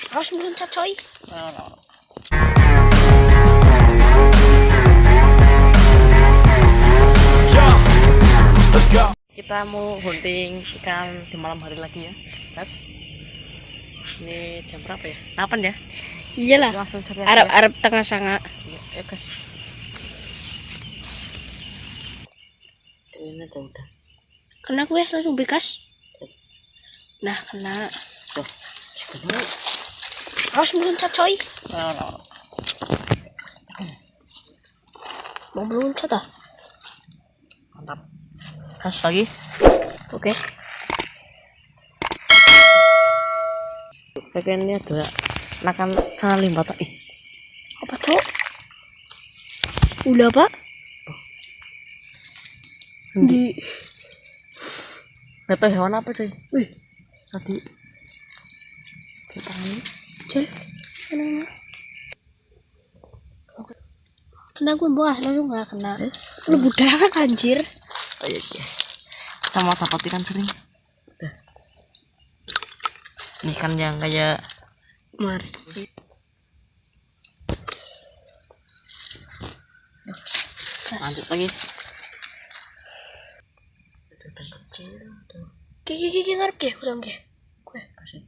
Awas meloncat coy. Kita mau hunting ikan di malam hari lagi ya. Lihat. Ini jam berapa ya? 8 ya? Iyalah. Langsung cari Arab tengah sanga. Ya guys. Ini udah. Kena gue langsung bekas. Nah kena. Tuh. Sekarang. Awas meloncat coy. Mau meloncat ah? Mantap. Gas lagi. Oke. Bagiannya ada nakan cara limbata. Apa tuh? Udah pak? Di. Gak tahu hewan apa sih? Wih. Tadi. Kita ini. Cel. Kena gue bawah langsung nggak kena. Lu budak anjir. Oh iya. Sama dapat ikan sering. Udah. Ini kan yang kayak Mari. lanjut lagi. Ikan kecil tuh. Kiki ngarep ke kurang ke. Gue. Kasih.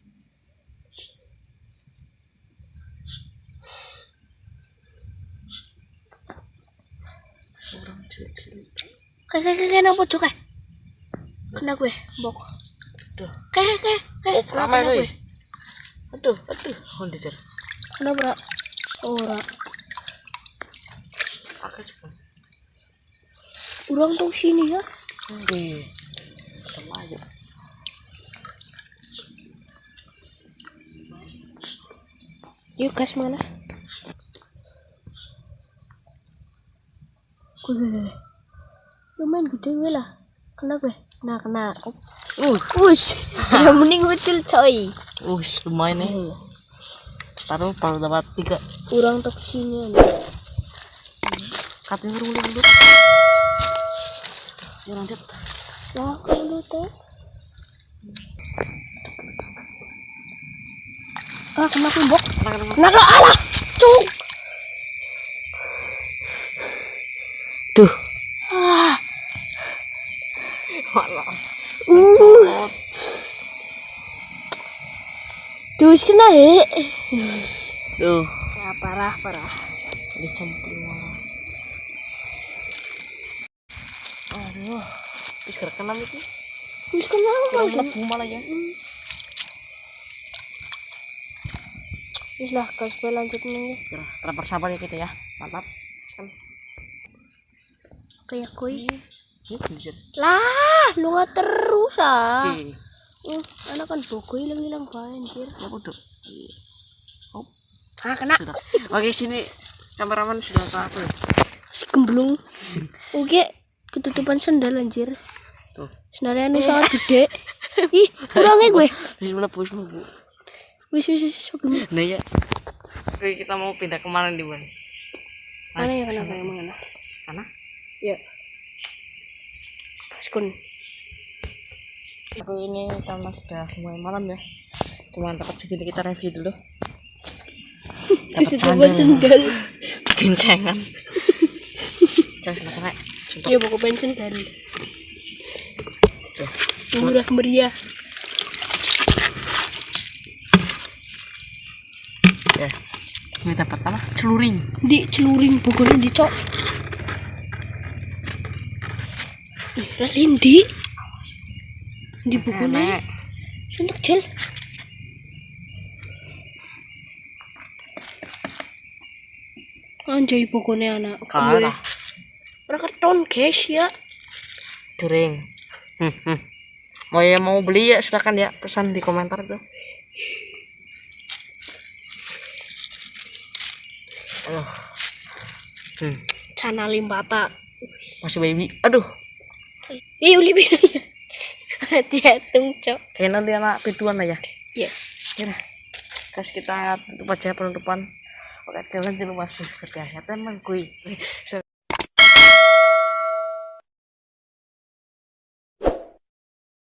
Kurang cilik-cilik. Kayak apa cok kayak? Kena gue, bok. Tuh. Kayak. Oh, ramai kena gue. gue. Aduh. Hondicer. Kena berak. Ora. Pakai juga. Urang tuh sini ya. Iya. Sama aja. Yuk gas mana? Gue. Lumayan gede gue lah. Kena gue. Nah kena. Ush. Ya mending ucul coy. Lumayan nih. Taruh baru dapat 3. Urang tuh sini. Katanya dulu. Ya lanjut. Wah kalau tuh. Kena gue bok. Kena lo alah. Cuk. Tuh. Malah. Tuh kena he. Tuh. Ya parah. Dicemplung. Aduh. Wis kerekam iki. Wis kena Kurang lebu malah ya. Wis lah gas gue lanjut nih. Terpersabar ya kita ya. Mantap. Kayak koi. Bisa. Lah, lu nggak terus ah. Oke. Anak kan bogo hilang banjir. Ya bodoh. Oh, Kena. sudah. Oke, sini kameramen sudah apa? Si gemblung. Oke, ketutupan sendal anjir. Tuh. Sendalnya anu sangat gede. Ih, kurangnya gue. Wis mlebu. Wis. Nah ya. Oke, kita mau pindah kemana nih, Bang? Mana ya kenapa emang enak? Mana? Ya. Paskun. Aku ini karena sudah mulai malam ya. Cuma dapat segini kita review dulu. Dapat sendal. Gencengan. Jangan silakan. Iya, buku pensiun dari. Tuh. Murah meriah. Ya. Ini dapat apa? Celuring. Di celuring bukunya dicok. Lindi. Di bukunya. Suntuk gel. Anjay bukunya anak. Kalah. Orang karton guys ya. Dering. Mau beli ya silakan ya, pesan di komentar tuh. Aduh. Cana limbata. Masih baby. Aduh. Ih, uli biru. Hati-hatung, cok. Kayaknya nanti anak pituan aja. Iya. Ya. Kasih kita tutup aja penutupan. Oke, kalian jangan lupa subscribe ya. Teman gue.